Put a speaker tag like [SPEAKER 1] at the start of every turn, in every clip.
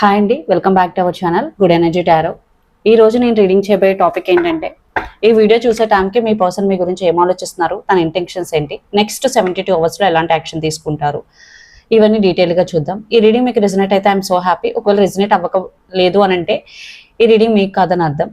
[SPEAKER 1] Hi అండి, welcome back to our channel good energy tarot. ఈ రోజు నేను రీడింగ్ చేయబోయే టాపిక్ ఏంటంటే, ఈ వీడియో చూసే టైంకి మీ పర్సన్ మీ గురించి ఏం ఆలోచిస్తున్నారు, తన ఇంటెన్షన్స్ ఏంటి, నెక్స్ట్ 72 అవర్స్లో ఎలాంటి యాక్షన్ తీసుకుంటారు, ఇవన్నీ డీటెయిల్గా చూద్దాం. ఈ రీడింగ్ మీకు రిజనేట్ అయితే ఐఎమ్ సో హ్యాపీ. ఒకవేళ రిజనేట్ అవ్వలేదు అని అంటే ఈ రీడింగ్ మీకు కాదని అర్థం.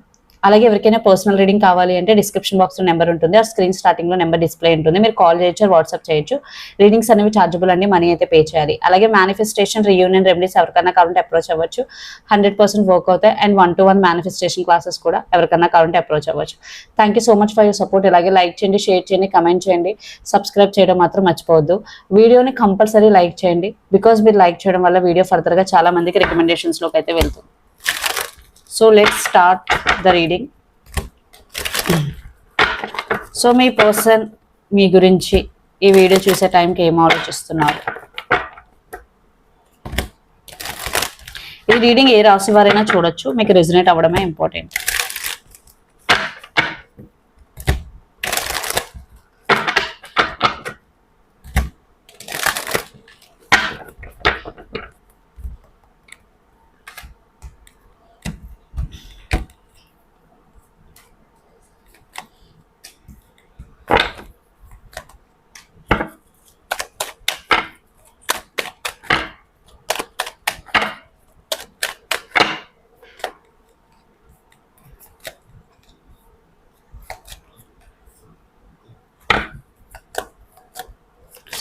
[SPEAKER 1] అలాగే ఎవరికైనా పర్సనల్ రీడింగ్ కావాలి అంటే డిస్క్రిప్షన్ బాక్స్లో నెంబర్ ఉంటుంది, ఆ స్క్రీన్ స్టార్టింగ్లో నెంబర్ డిస్ప్లే ఉంటుంది. మీరు కాల్ చేయొచ్చు, వాట్సాప్ చేయొచ్చు. రీడింగ్స్ అనేవి చార్జబుల్ అండి, మనీ అయితే పే చేయాలి. అలాగే మేనిఫెస్టేషన్, రీయూనియన్ రెమెడీస్ ఎవరికైనా కావాలంటే అప్రోచ్ అవ్వచ్చు. 100% వర్క్ అవుతాయి. అండ్ 1-to-1 మేనిఫెస్టేషన్ క్లాసెస్ కూడా ఎవరికైనా కావాలంటే అప్రోచ్ అవ్వచ్చు. Thank you so much for your support. ఇలాగే లైక్ చేయండి, షేర్ చేయండి, కమెంట్ చేయండి, సబ్స్క్రైబ్ చేయడం మాత్రం మర్చిపోవద్దు. వీడియోని కంపల్సరీ లైక్ చేయండి, బికాస్ మీరు లైక్ చేయడం వల్ల వీడియో ఫర్దర్గా చాలా మందికి రికమెండేషన్స్లోకి అయితే వెళ్తుంది. So let's start the reading. So మీ పర్సన్ మీ గురించి ఈ వీడియో చూసే టైంకి ఏం ఆలోచిస్తున్నారు? ఈ రీడింగ్ ఏ రాశి వారైనా చూడొచ్చు, మీకు రెజనేట్ అవ్వడమే important.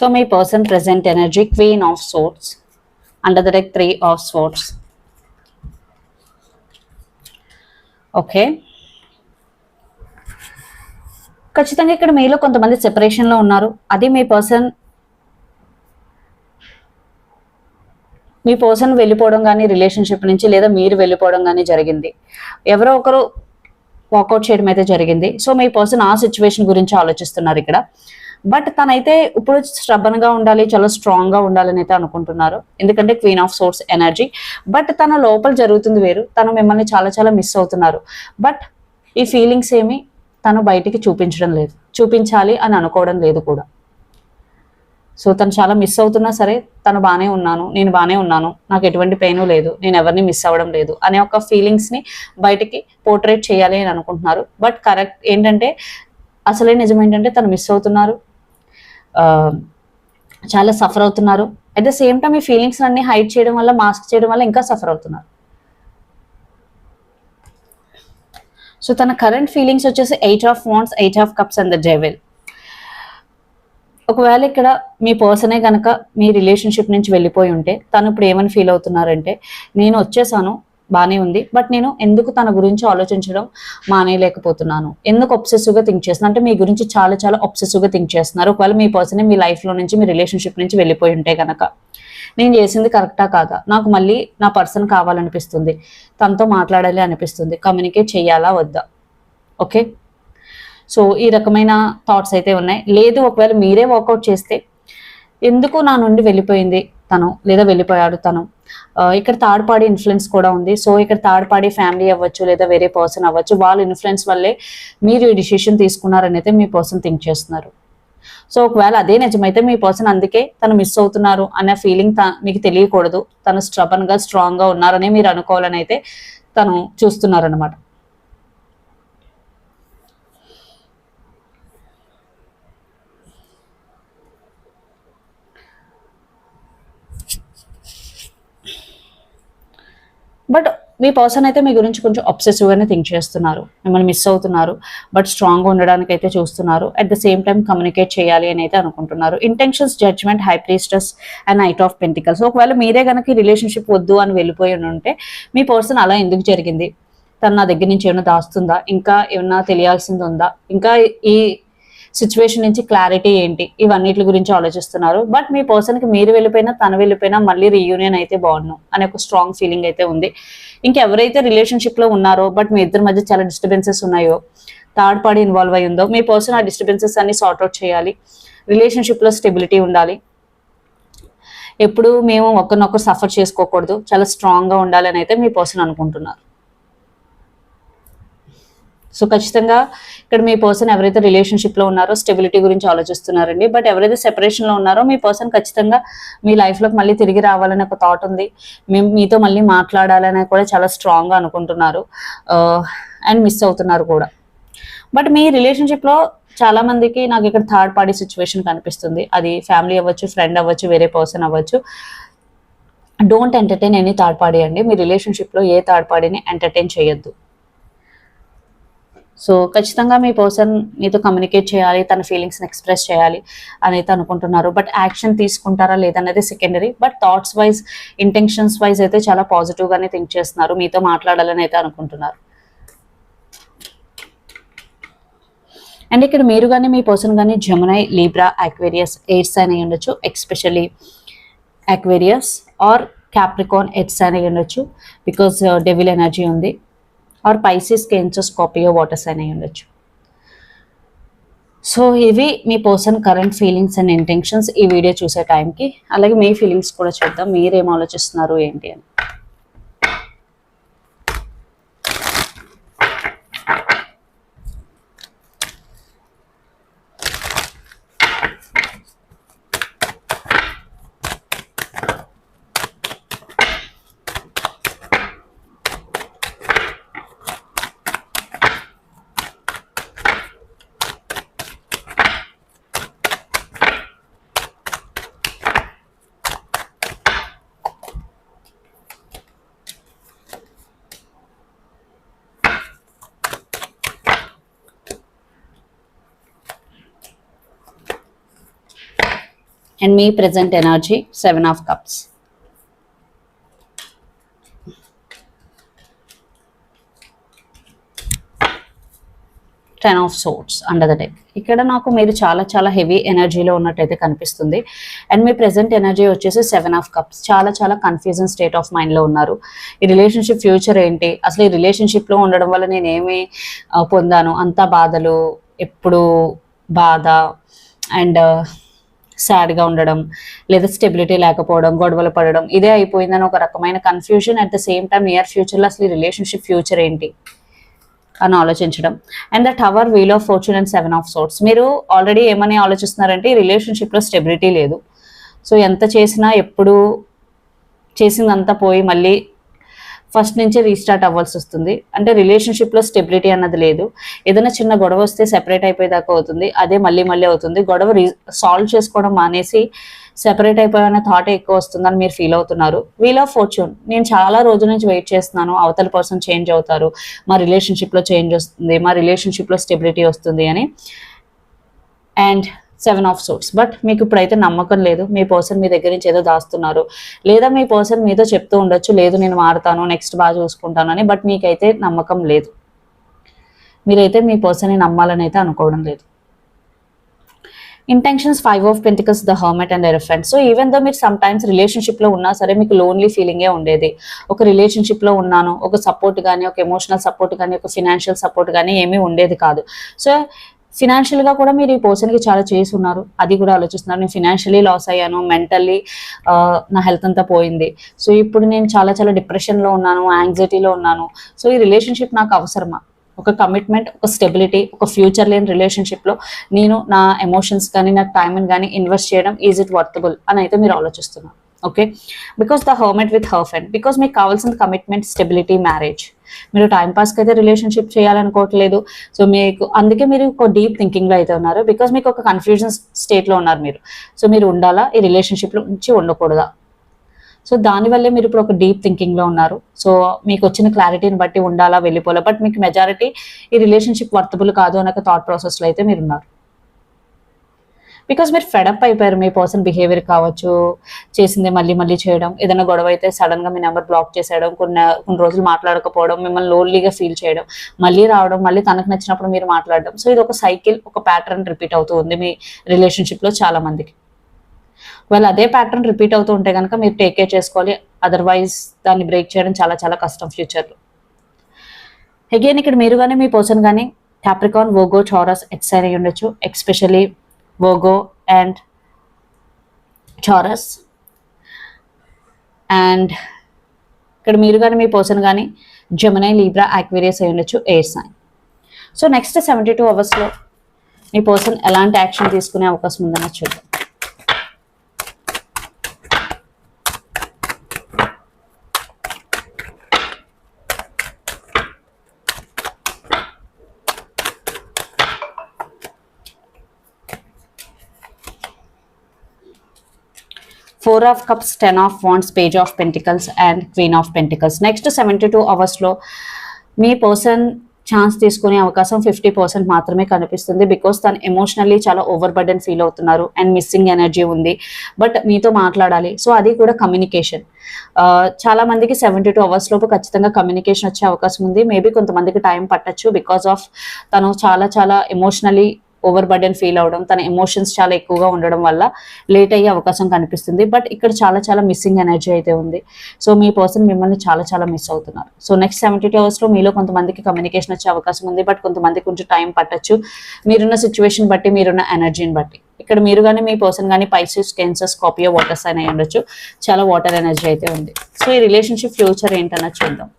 [SPEAKER 1] So my person present energy, Queen of Swords, under the deck 3 of Swords. Okay, ఖచ్చితంగా ఇక్కడ మీలో కొంతమంది సెపరేషన్లో ఉన్నారు. అది మీ పర్సన్ వెళ్ళిపోవడం కానీ రిలేషన్షిప్ నుంచి, లేదా మీరు వెళ్ళిపోవడం కానీ జరిగింది. ఎవరో ఒకరు వాకౌట్ చేయడం అయితే జరిగింది. సో మీ పర్సన్ ఆ సిచ్యువేషన్ గురించి ఆలోచిస్తున్నారు ఇక్కడ. బట్ తనైతే ఇప్పుడు స్ట్రబన్ గా ఉండాలి, చాలా స్ట్రాంగ్ గా ఉండాలని అయితే అనుకుంటున్నారు, ఎందుకంటే queen of swords energy. But తన లోపల జరుగుతుంది వేరు, తను మిమ్మల్ని చాలా చాలా మిస్ అవుతున్నారు. బట్ ఈ ఫీలింగ్స్ ఏమి తను బయటికి చూపించడం లేదు, చూపించాలి అని అనుకోవడం లేదు కూడా. సో తను చాలా మిస్ అవుతున్నా సరే, తను బాగానే ఉన్నాను, నేను బాగానే ఉన్నాను, నాకు ఎటువంటి పెయిన్ లేదు, నేను ఎవరిని మిస్ అవ్వడం లేదు అనే ఒక ఫీలింగ్స్ ని బయటికి పోర్ట్రేట్ చేయాలి అని అనుకుంటున్నారు. బట్ కరెక్ట్ ఏంటంటే, అసలే నిజం ఏంటంటే తను మిస్ అవుతున్నారు, చాలా సఫర్ అవుతున్నారు. అట్ ద సేమ్ టైం ఈ ఫీలింగ్స్ అన్ని హైడ్ చేయడం వల్ల, మాస్క్ చేయడం వల్ల ఇంకా సఫర్ అవుతున్నారు. సో తన కరెంట్ ఫీలింగ్స్ వచ్చేసి 8 of Wands, 8 of Cups and the devil. ఒకవేళ ఇక్కడ మీ పర్సనే కనుక మీ రిలేషన్షిప్ నుంచి వెళ్ళిపోయి ఉంటే, తను ఇప్పుడు ఏమని ఫీల్ అవుతున్నారంటే, నేను వచ్చేసాను, బాగానే ఉంది, బట్ నేను ఎందుకు తన గురించి ఆలోచించడం మానేయలేకపోతున్నాను, ఎందుకు ఒబ్సెసివ్గా థింక్ చేస్తున్నాను అంటే, మీ గురించి చాలా చాలా ఒబ్సెసివ్గా థింక్ చేస్తున్నారు. ఒకవేళ మీ పర్సన్ మీ లైఫ్లో నుంచి, మీ రిలేషన్షిప్ నుంచి వెళ్ళిపోయి ఉంటే కనుక, నేను చేసింది కరెక్టా కాదా, నాకు మళ్ళీ నా పర్సన్ కావాలనిపిస్తుంది, తనతో మాట్లాడాలి అనిపిస్తుంది, కమ్యూనికేట్ చేయాలా వద్దా. ఓకే, సో ఈ రకమైన థాట్స్ అయితే ఉన్నాయి. లేదు ఒకవేళ మీరే వర్కౌట్ చేస్తే, ఎందుకు నా నుండి వెళ్ళిపోయింది తను, లేదా వెళ్ళిపోయాడు తను, ఇక్కడ థర్డ్ పార్టీ ఇన్ఫ్లుయెన్స్ కూడా ఉంది. సో ఇక్కడ థర్డ్ పార్టీ ఫ్యామిలీ అవ్వచ్చు, లేదా వేరే పర్సన్ అవ్వచ్చు, వాళ్ళ ఇన్ఫ్లుయెన్స్ వల్లే మీరు ఈ డిసిషన్ తీసుకున్నారని అయితే మీ పర్సన్ థింక్ చేస్తున్నారు. సో ఒకవేళ అదే నిజమైతే, మీ పర్సన్ అందుకే తను మిస్ అవుతున్నారు అనే ఫీలింగ్ మీకు తెలియకూడదు, తను స్ట్రబన్ గా స్ట్రాంగ్ గా ఉన్నారని మీరు అనుకోవాలని అయితే తను చూస్తున్నారు అనమాట. బట్ మీ పర్సన్ అయితే మీ గురించి కొంచెం అబ్సెసివ్గానే థింక్ చేస్తున్నారు, మిమ్మల్ని మిస్ అవుతున్నారు, బట్ స్ట్రాంగ్గా ఉండడానికి అయితే చూస్తున్నారు. At the same time communicate చేయాలి అని అయితే అనుకుంటున్నారు. Intentions, judgement, high priestess and knight of pentacles. ఒకవేళ మీరే కనుక రిలేషన్షిప్ వద్దు అని వెళ్ళిపోయి ఉంటే, మీ పర్సన్ అలా ఎందుకు జరిగింది, తను నా దగ్గర నుంచి ఏమైనా దాస్తుందా, ఇంకా ఏమైనా తెలియాల్సింది ఉందా, ఇంకా ఈ సిచ్యువేషన్ నుంచి క్లారిటీ ఏంటి, ఇవన్నిటి గురించి ఆలోచిస్తున్నారు. బట్ మీ పర్సన్కి మీరు వెళ్ళిపోయినా, తను వెళ్ళిపోయినా మళ్ళీ రీయూనియన్ అయితే బాగుండు అనే ఒక స్ట్రాంగ్ ఫీలింగ్ అయితే ఉంది. ఇంకెవరైతే రిలేషన్షిప్ లో ఉన్నారో, బట్ మీ ఇద్దరి మధ్య చాలా డిస్టర్బెన్సెస్ ఉన్నాయో, థర్డ్ పార్టీ ఇన్వాల్వ్ అయి ఉందో, మీ పర్సన్ ఆ డిస్టర్బెన్సెస్ అన్ని సార్ట్అవుట్ చేయాలి. రిలేషన్షిప్ లో స్టెబిలిటీ ఉండాలి, ఎప్పుడు మేము ఒకరినొకరు సఫర్ చేసుకోకూడదు, చాలా స్ట్రాంగ్ గా ఉండాలని అయితే మీ పర్సన్ అనుకుంటున్నారు. సో ఖచ్చితంగా ఇక్కడ మీ పర్సన్ ఎవరైతే రిలేషన్షిప్లో ఉన్నారో స్టెబిలిటీ గురించి ఆలోచిస్తున్నారండి. బట్ ఎవరైతే సెపరేషన్లో ఉన్నారో మీ పర్సన్ ఖచ్చితంగా మీ లైఫ్లోకి మళ్ళీ తిరిగి రావాలని ఒక థాట్ ఉంది. మీతో మళ్ళీ మాట్లాడాలని కూడా చాలా స్ట్రాంగ్గా అనుకుంటున్నారు అండ్ మిస్ అవుతున్నారు కూడా. బట్ మీ రిలేషన్షిప్లో చాలా మందికి నాకు ఇక్కడ థర్డ్ పార్టీ సిచ్యువేషన్ కనిపిస్తుంది. అది ఫ్యామిలీ అవ్వచ్చు, ఫ్రెండ్ అవ్వచ్చు, వేరే పర్సన్ అవ్వచ్చు. Don't entertain any third party అండి. మీ రిలేషన్షిప్లో ఏ థర్డ్ పార్టీని ఎంటర్టైన్ చేయొద్దు. సో ఖచ్చితంగా మీ పర్సన్ మీతో కమ్యూనికేట్ చేయాలి, తన ఫీలింగ్స్ని ఎక్స్ప్రెస్ చేయాలి అని అయితే అనుకుంటున్నారు. బట్ యాక్షన్ తీసుకుంటారా లేదనేది secondary. But thoughts wise, intentions wise అయితే చాలా పాజిటివ్గానే థింక్ చేస్తున్నారు, మీతో మాట్లాడాలని అయితే అనుకుంటున్నారు. అండ్ ఇక్కడ మీరు కానీ మీ పర్సన్ కానీ Gemini, Libra, Aquarius, air sign అయి ఉండొచ్చు. Especially Aquarius or Capricorn air sign అయి ఉండొచ్చు, బికాస్ డెవిల్ ఎనర్జీ ఉంది. Or Pisces, Cancer, Scorpio water sign అయి ఉండొచ్చు. సో ఇవి మీ person current feelings and intentions ఈ వీడియో చూసే టైంకి. అలాగే మీ ఫీలింగ్స్ కూడా చూద్దాం, మీరేం ఆలోచిస్తున్నారు ఏంటి అని. And me present energy, 7 of cups. Ten of swords under the deck. ఇక్కడ నాకు మీరు చాలా చాలా హెవీ ఎనర్జీలో ఉన్నట్టయితే కనిపిస్తుంది. అండ్ మీ ప్రెసెంట్ ఎనర్జీ వచ్చేసి 7 of cups. చాలా చాలా కన్ఫ్యూజన్ స్టేట్ ఆఫ్ మైండ్లో ఉన్నారు. ఈ రిలేషన్షిప్ ఫ్యూచర్ ఏంటి, అసలు ఈ రిలేషన్షిప్లో ఉండడం వల్ల నేను ఏమి పొందాను, అంతా బాధలు, ఎప్పుడు బాధ అండ్ సాడ్గా ఉండడం, లేదా స్టెబిలిటీ లేకపోవడం, గొడవలు పడడం, ఇదే అయిపోయిందని ఒక రకమైన confusion. At the same time near ఫ్యూచర్లో అసలు ఈ రిలేషన్షిప్ ఫ్యూచర్ ఏంటి అని ఆలోచించడం. And the tower, wheel of fortune and 7 of swords. మీరు ఆల్రెడీ ఏమని ఆలోచిస్తున్నారంటే ఈ రిలేషన్షిప్లో స్టెబిలిటీ లేదు. సో ఎంత చేసినా ఎప్పుడు చేసిందంతా పోయి మళ్ళీ ఫస్ట్ నుంచే రీస్టార్ట్ అవ్వాల్సి వస్తుంది. అంటే రిలేషన్షిప్లో స్టెబిలిటీ అన్నది లేదు. ఏదైనా చిన్న గొడవ వస్తే సెపరేట్ అయిపోయేదాకా అవుతుంది, అదే మళ్ళీ మళ్ళీ అవుతుంది. గొడవ సాల్వ్ చేసుకోవడం మానేసి సెపరేట్ అయిపోయానే థాటే ఎక్కువ వస్తుందని మీరు ఫీల్ అవుతున్నారు. వీల్ ఆఫ్ ఫార్చ్యూన్, నేను చాలా రోజుల నుంచి వెయిట్ చేస్తున్నాను, అవతల పర్సన్ చేంజ్ అవుతారు, మా రిలేషన్షిప్లో చేంజ్ వస్తుంది, మా రిలేషన్షిప్లో స్టెబిలిటీ వస్తుంది అని. And 7 of swords. బట్ మీకు ఇప్పుడైతే నమ్మకం లేదు, మీ పర్సన్ మీ దగ్గర నుంచి ఏదో దాస్తున్నారు, లేదా మీ పర్సన్ మీతో చెప్తూ ఉండొచ్చు లేదు నేను మారుతాను, నెక్స్ట్ బాగా చూసుకుంటాను అని. బట్ మీకైతే నమ్మకం లేదు, మీరైతే మీ పర్సన్ని నమ్మాలని అయితే అనుకోవడం లేదు. Intentions 5 of Pentacles, the hermit and elephant. So even though మీరు సమ్ టైమ్స్ రిలేషన్షిప్లో ఉన్నా సరే మీకు లోన్లీ ఫీలింగే ఉండేది. ఒక రిలేషన్షిప్లో ఉన్నాను, ఒక సపోర్ట్ కానీ, ఒక ఎమోషనల్ సపోర్ట్ కానీ, ఒక ఫినాన్షియల్ సపోర్ట్ కానీ ఏమీ ఉండేది కాదు. సో ఫినాన్షియల్గా కూడా మీరు ఈ పర్సన్కి చాలా చేసి ఉన్నారు, అది కూడా ఆలోచిస్తున్నారు. నేను ఫినాన్షియలీ లాస్ అయ్యాను, మెంటల్లీ నా హెల్త్ అంతా పోయింది, సో ఇప్పుడు నేను చాలా చాలా డిప్రెషన్లో ఉన్నాను, యాంగ్జైటీలో ఉన్నాను. సో ఈ రిలేషన్షిప్ నాకు అవసరమా? ఒక కమిట్మెంట్, ఒక స్టెబిలిటీ, ఒక ఫ్యూచర్ లేని రిలేషన్షిప్లో నేను నా ఎమోషన్స్ కానీ నా టైంని కానీ ఇన్వెస్ట్ చేయడం ఈజ్ ఇట్ వర్తబుల్ అని అయితే మీరు ఆలోచిస్తున్నారు. Okay, because the hermit with her friend. Because మీకు కావాల్సిన కమిట్మెంట్, స్టెబిలిటీ, మ్యారేజ్. మీరు టైంపాస్కి అయితే రిలేషన్షిప్ చేయాలనుకోవట్లేదు. సో మీకు అందుకే మీరు ఒక డీప్ థింకింగ్లో అయితే ఉన్నారు, బికాస్ మీకు ఒక కన్ఫ్యూజన్ స్టేట్లో ఉన్నారు మీరు. సో మీరు ఉండాలా ఈ రిలేషన్షిప్లో నుంచి ఉండకూడదా? సో దానివల్లే మీరు ఇప్పుడు ఒక డీప్ థింకింగ్లో ఉన్నారు. సో మీకు వచ్చిన క్లారిటీని బట్టి ఉండాలా వెళ్ళిపోలే. బట్ మీకు మెజారిటీ ఈ రిలేషన్షిప్ వర్తబుల్ కాదు అనే థాట్ ప్రాసెస్లో అయితే మీరు ఉన్నారు. బికాస్ మీరు ఫెడప్ అయిపోయారు, మీ పర్సన్ బిహేవియర్ కావచ్చు, చేసింది మళ్ళీ మళ్ళీ చేయడం, ఏదైనా గొడవ అయితే సడన్గా మీ నెంబర్ బ్లాక్ చేసేయడం, కొన్ని రోజులు మాట్లాడకపోవడం, మిమ్మల్ని లోన్లీగా ఫీల్ చేయడం, మళ్ళీ రావడం, మళ్ళీ తనకు నచ్చినప్పుడు మీరు మాట్లాడడం. సో ఇది ఒక సైకిల్, ఒక ప్యాటర్న్ రిపీట్ అవుతూ ఉంది మీ రిలేషన్షిప్లో చాలా మందికి. వాళ్ళు అదే ప్యాటర్న్ రిపీట్ అవుతూ ఉంటే కనుక మీరు టేక్ కేర్ చేసుకోవాలి, అదర్వైజ్ దాన్ని బ్రేక్ చేయడం చాలా చాలా కష్టం ఫ్యూచర్లో. అగైన్ ఇక్కడ మీరు కానీ మీ పర్సన్ కానీ క్యాప్రికాన్, వోగో, టారస్, ఎక్సైన్ అయి ఉండొచ్చు. Especially Vogo and taurus. And ఇక్కడ మీరు కానీ మీ పర్సన్ కానీ జెమినీ, లిబ్రా, అక్వేరియస్ అయి ఉండొచ్చు, ఎయిర్ సైన్. సో నెక్స్ట్ 72 అవర్స్లో మీ పర్సన్ ఎలాంటి యాక్షన్ తీసుకునే అవకాశం ఉందన్నది చూద్దాం. Four of Cups, Ten of Wands, Page of Pentacles and Queen of Pentacles. Next 72 అవర్స్లో మీ పర్సన్ ఛాన్స్ తీసుకునే అవకాశం 50% మాత్రమే కనిపిస్తుంది. బికాస్ తను ఎమోషనల్లీ చాలా ఓవర్ బర్డెన్ ఫీల్ అవుతున్నారు అండ్ మిస్సింగ్ ఎనర్జీ ఉంది. బట్ మీతో మాట్లాడాలి. సో అది కూడా కమ్యూనికేషన్. చాలా మందికి 72 అవర్స్ లోపు ఖచ్చితంగా కమ్యూనికేషన్ వచ్చే అవకాశం ఉంది. మేబీ కొంతమందికి టైం పట్టచ్చు బికాస్ ఆఫ్ తను చాలా ఎమోషనల్లీ ఓవర్ బర్డెన్ ఫీల్ అవడం, తన ఎమోషన్స్ చాలా ఎక్కువగా ఉండడం వల్ల లేట్ అయ్యే అవకాశం కనిపిస్తుంది. బట్ ఇక్కడ చాలా మిస్సింగ్ ఎనర్జీ అయితే ఉంది. సో మీ పర్సన్ మిమ్మల్ని చాలా మిస్ అవుతున్నారు. సో నెక్స్ట్ 72 అవర్స్లో మీలో కొంతమందికి కమ్యూనికేషన్ వచ్చే అవకాశం ఉంది. బట్ కొంతమందికి కొంచెం టైం పట్టచ్చు, మీరున్న సిచ్యువేషన్ బట్టి, మీరున్న ఎనర్జీని బట్టి. ఇక్కడ మీరు కానీ మీ పర్సన్ కానీ Pisces, Cancer, Scorpio, water sign అయి ఉండొచ్చు. చాలా వాటర్ ఎనర్జీ అయితే ఉంది. సో ఈ రిలేషన్షిప్ ఫ్యూచర్ ఏంటన్నది చూద్దాం.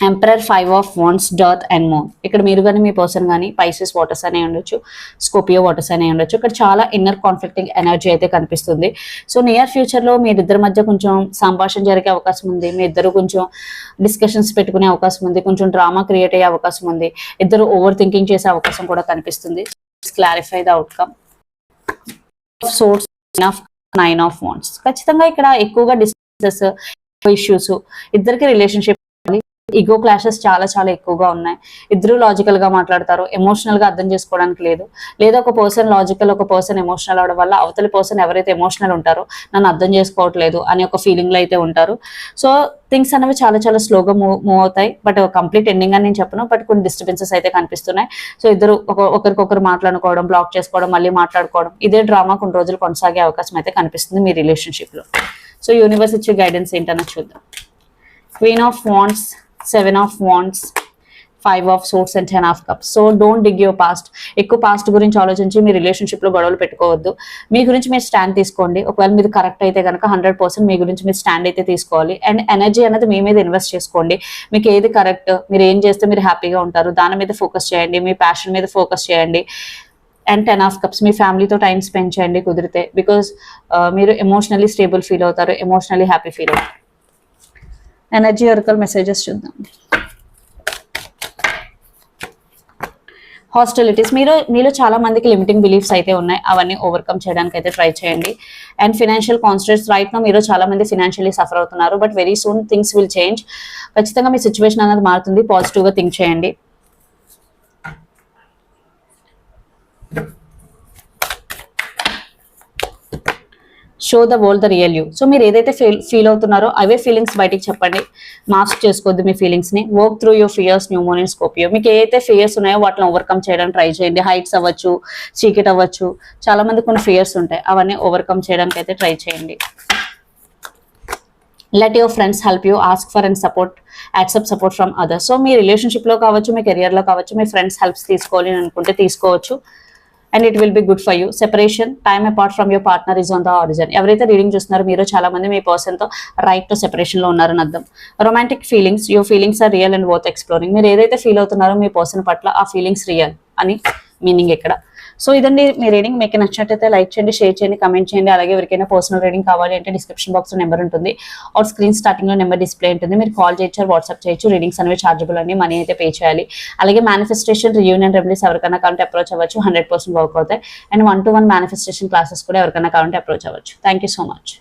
[SPEAKER 1] Emperor, 5 of Wands, Death and Moon. ఇక్కడ మీరు కానీ మీ పర్సన్ కానీ పైసిస్ వాటర్స్ అనే ఉండొచ్చు, స్కోపియో వాటర్స్ అనే ఉండొచ్చు. ఇక్కడ చాలా ఇన్నర్ కాన్ఫ్లిక్టింగ్ ఎనర్జీ అయితే కనిపిస్తుంది. సో నియర్ ఫ్యూచర్లో మీరిద్దరి మధ్య కొంచెం సంభాషణ జరిగే అవకాశం ఉంది. మీ ఇద్దరు కొంచెం డిస్కషన్స్ పెట్టుకునే అవకాశం ఉంది. కొంచెం డ్రామా క్రియేట్ అయ్యే అవకాశం ఉంది. ఇద్దరు ఓవర్ థింకింగ్ చేసే అవకాశం కూడా కనిపిస్తుంది. Clarify the outcome. Source of 9 of Wands. ఖచ్చితంగా ఇక్కడ ఎక్కువగా డిస్కషన్స్, ఇష్యూస్, ఇద్దరికి రిలేషన్షిప్, ఈగో క్లాషెస్ చాలా ఎక్కువగా ఉన్నాయి. ఇద్దరు లాజికల్ గా మాట్లాడతారు, ఎమోషనల్ గా అర్థం చేసుకోవడానికి లేదు. లేదా ఒక పర్సన్ లాజికల్, ఒక పర్సన్ ఎమోషనల్ అవడం వల్ల అవతలి పర్సన్ ఎవరైతే ఎమోషనల్ ఉంటారో నన్ను అర్థం చేసుకోవట్లేదు అనే ఒక ఫీలింగ్ లో అయితే ఉంటారు. సో థింగ్స్ అనేవి చాలా స్లోగా మూవ్ అవుతాయి. బట్ కంప్లీట్ ఎండింగ్ అని నేను చెప్పను, బట్ కొన్ని డిస్టర్బెన్సెస్ అయితే కనిపిస్తున్నాయి. సో ఇద్దరు ఒకరికొకరు మాట్లాడుకోవడం, బ్లాక్ చేసుకోవడం, మళ్ళీ మాట్లాడుకోవడం, ఇదే డ్రామా కొన్ని రోజులు కొనసాగే అవకాశం అయితే కనిపిస్తుంది మీ రిలేషన్షిప్ లో. సో యూనివర్స్ ఇచ్చే గైడెన్స్ ఏంటన్నా చూద్దాం. Queen of Wands, 7 of Wands, 5 of Swords and 10 of Cups. So don't dig your past. ఎక్కువ పాస్ట్ గురించి ఆలోచించి మీ రిలేషన్షిప్ లో గొడవలు పెట్టుకోవద్దు. మీ గురించి మీరు స్టాండ్ తీసుకోండి. ఒకవేళ మీరు కరెక్ట్ అయితే కనుక 100% మీ గురించి మీరు స్టాండ్ అయితే తీసుకోవాలి. అండ్ ఎనర్జీ అనేది మీ మీద ఇన్వెస్ట్ చేసుకోండి. మీకు ఏది కరెక్ట్, మీరు ఏం చేస్తే మీరు హ్యాపీగా ఉంటారు, దాని మీద ఫోకస్ చేయండి. మీ ప్యాషన్ మీద ఫోకస్ చేయండి. అండ్ 10 of Cups, మీ ఫ్యామిలీతో టైం స్పెండ్ చేయండి కుదిరితే. బికాస్ మీరు ఎమోషనల్లీ స్టేబుల్ ఫీల్ అవుతారు, ఎమోషనల్లీ హ్యాపీ ఫీల్ అవుతారు. ఎనర్జీ ఒరకల్ మెసేజెస్ చూద్దాం. హాస్టిలిటీస్, మీలో చాలా మందికి లిమిటింగ్ బిలీఫ్స్ అయితే ఉన్నాయి. అవన్నీ ఓవర్కమ్ చేయడానికి అయితే ట్రై చేయండి. And financial constraints, right now మీరు చాలా మంది ఫినాన్షియల్లీ సఫర్ అవుతున్నారు. But very soon things will change. ఖచ్చితంగా మీ సిచ్యువేషన్ అనేది మారుతుంది. పాజిటివ్ గా థింక్ చేయండి. Show the world the real you. So మీరు ఏదైతే ఫీల్ అవుతున్నారో అవే ఫీలింగ్స్ బయటికి చెప్పండి. మాస్క్ చేసుకోవద్దు మీ ఫీలింగ్స్ ని. Work through your fears, new moon in Scorpio. మీకు ఏదైతే ఫియర్స్ ఉన్నాయో వాటిని ఓవర్కమ్ చేయడానికి ట్రై చేయండి. హైట్స్ అవ్వచ్చు, చీకట్ అవ్వచ్చు, చాలా మంది కొన్ని ఫియర్స్ ఉంటాయి, అవన్నీ ఓవర్కమ్ చేయడానికి అయితే ట్రై చేయండి. Let your friends help you, ask for and support, accept support from others. So me relationship లో కావచ్చు, మీ కెరియర్ లో కావచ్చు, మీ ఫ్రెండ్స్ హెల్ప్స్ తీసుకోవాలి అనుకుంటే తీసుకోవచ్చు. And it will be good for you. Separation, time apart from your partner is on the origin. ఎవరైతే reading చూస్తున్నారో మీరు చాలా మంది మీ పర్సన్ తో రైట్ టు సెపరేషన్ లో ఉన్నారని అర్థం. Romantic feelings, your feelings are real and worth exploring. మీరు ఏదైతే ఫీల్ అవుతున్నారో మీ పర్సన్ పట్ల ఆ ఫీలింగ్స్ రియల్ అని మీనింగ్ ఇక్కడ. సో ఇదండి మీ రీడింగ్. మీకు నచ్చినట్టయితే లైక్ చేయండి, షేర్ చేయండి, కమెంట్ చేయండి. అలాగే ఎవరికైనా పర్సనల్ రీడింగ్ కావాలి అంటే డిస్క్రిప్షన్ బాక్స్ లో నెంబర్ ఉంటుంది, ఆర్ స్క్రీన్ స్టార్టింగ్ లో నెంబర్ డిస్ప్లే ఉంటుంది. మీరు కాల్ చేయొచ్చు, వాట్సాప్ చేయొచ్చు. రీడింగ్స్ అనేవి చార్జబుల్ అండి, మనీ అయితే పే చేయాలి. అలాగే మేనిఫెస్టేషన్, రియూనియన్ రెమెడీస్ ఎవరికైనా కావాలంటే అప్రోచ్ అవ్వచ్చు, 100% వర్క్ అవుతాయి. అండ్ 1-to-1 మేనిఫెస్టేషన్ క్లాసెస్ కూడా ఎవరికైనా కావాలంటే అప్రోచ్ అవ్వచ్చు. Thank you so much.